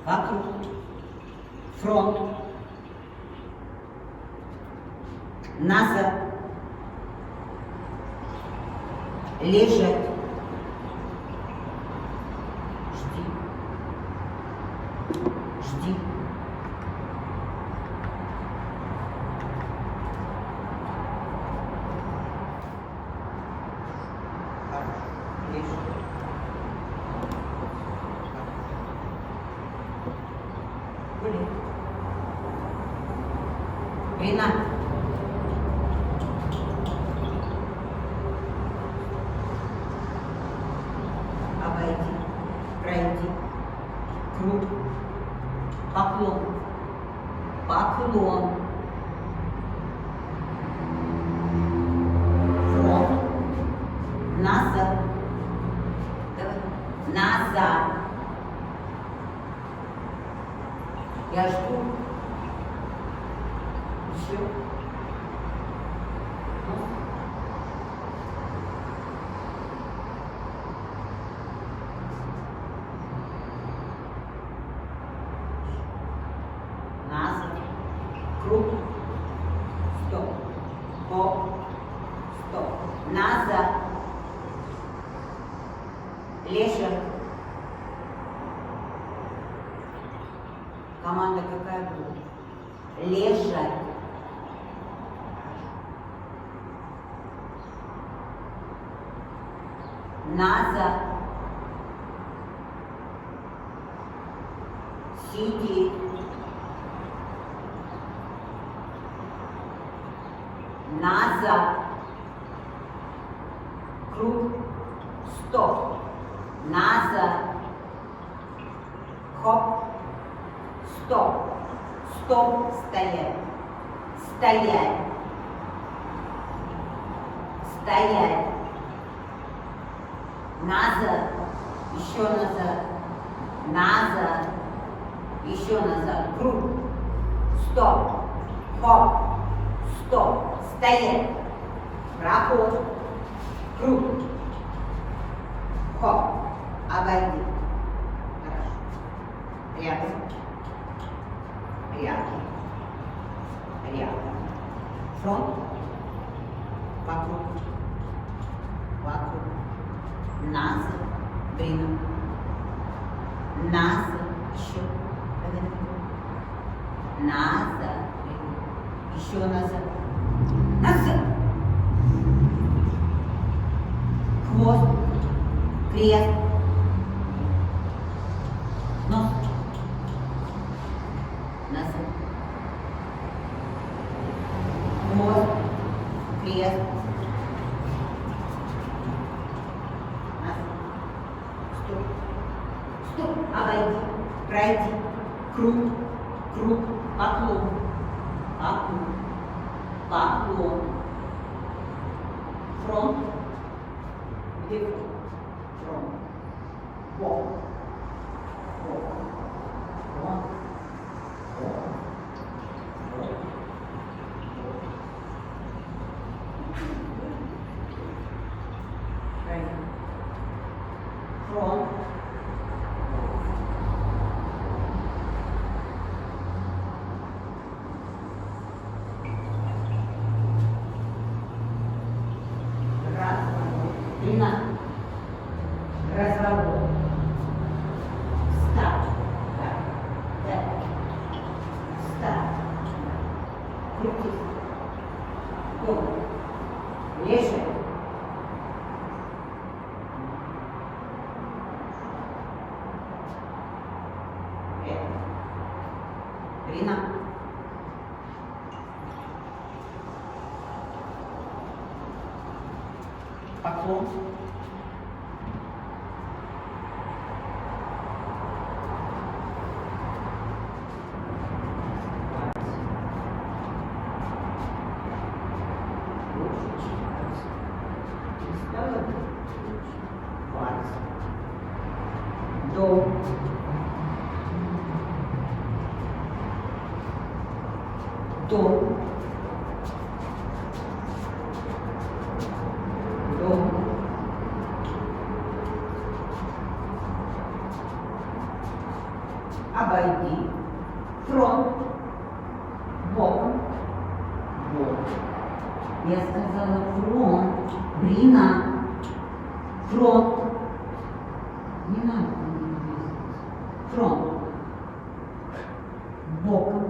вокруг, фронт, назад, лежать, жди, жди. Рина. Обойди, пройди, круг, поклон, поклон, фронт, назад, давай, назад. Я жду. Еще. Назад. Круг. Стоп. Хоп. Стоп. Назад. Лежа. Команда какая будет? Лежать. Назад. Сиди. Назад. Круг. Стоп. Назад. Хоп. Стоп. Стоп. Стоять. Стоять. Стоять. Назад. Еще назад. Назад. Еще назад. Круг. Стоп. Хоп. Стоп. Стоять. Проход. Круг. Хоп. Обойди. Хорошо. Рядом. Рядом. Рядом. Фронт. Вокруг. Вокруг. Назад. Блин. Назад. Еще. Назад. Еще назад. Назад. Хвост. Крест. Нос. Назад. Хвост. Крест. Стоп, обойди, пройди, круг, круг, поклон, поклон, поклон, фронт, где фронт, бок, бок, фронт, бок, бок, фронт, длина, разворот, старт, старт, крутись, голову, лежи, длина, поклон, до, обойди, Обойди. Фронт. Боком. Бок. Я сказала фронт. Брина. Фронт. Не надо. Фронт. Боком.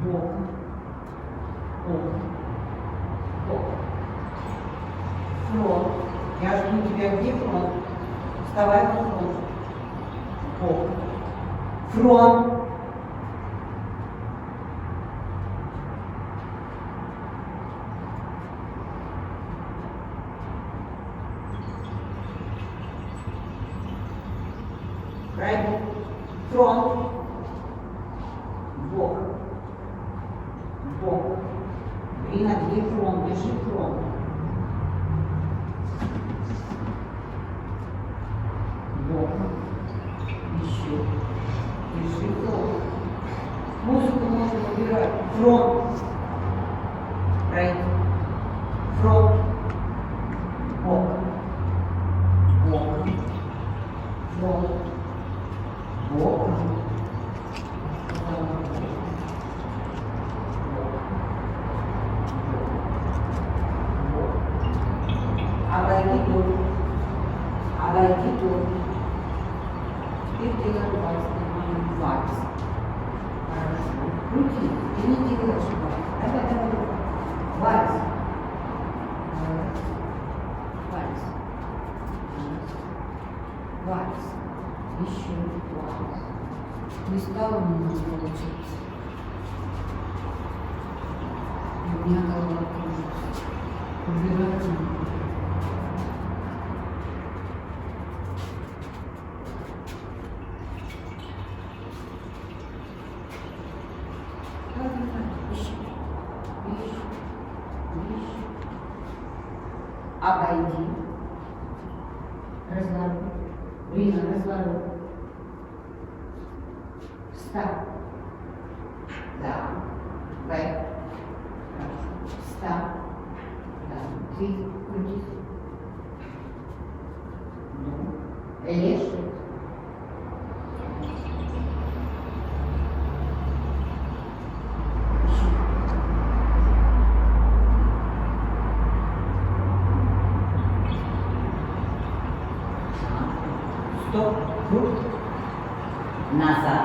Боком. Боком. Боком. Фронт. Я жду тебя, где фронт? Вставай на фронт. Боком. Фронт. Пройди. Фронт. Бок. Бок. Брина, где фронт? Держи фронт. Бок. Еще. Держи фронт. Музыку можно выбирать. Фронт. Пройди. Фронт. Бок. Бок. Фронт. Бок. Обойди дом. Обойди дом. Теперь делаем вальс. Нормальный вальс. Хорошо. Крути. Ты не делаешь вальс. Давай, давай, давай. Вальс. Вальс. Вальс. Еще вальс. Не стало много получиться. У меня голова кружится. Убирать надо. Обойди. Разворот. Брина, разворот. Встав. Да. Вверх. Хорошо. Встав. Да. Ты крутись. Ну. Лежи. Стоп, круг, назад,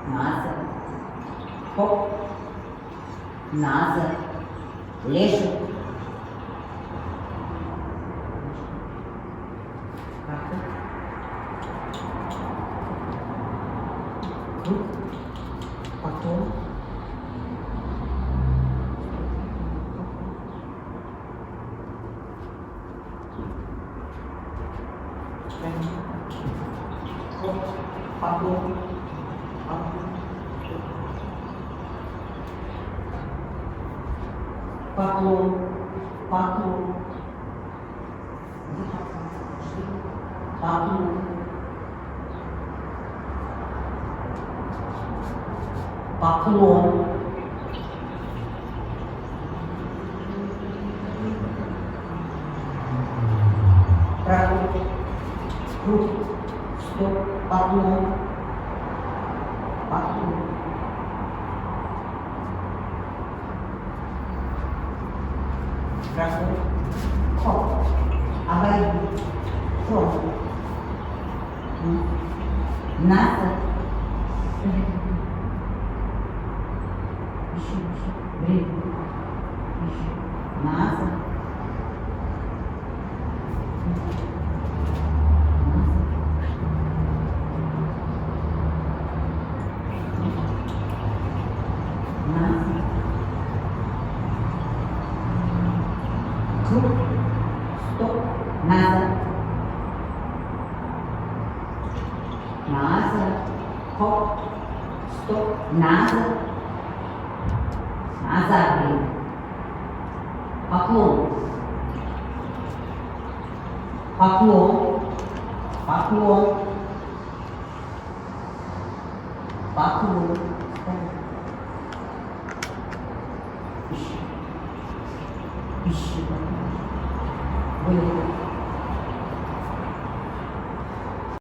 назад, хоп, назад, лежит, круг, потом. Поклон. Поклон. Поклон. Поклон. Поклон. Проход. Круг. Стоп. Поклон. Поклон. Проход. Хоп. Обойди. Фронт. Назад. Еще. Брин. Еще. Назад. Круг. Стоп. Назад. Назад. Хоп. Стоп. Назад. Назад, блин. Поклон. Поклон. Поклон. Поклон. Еще. Еще. Выход.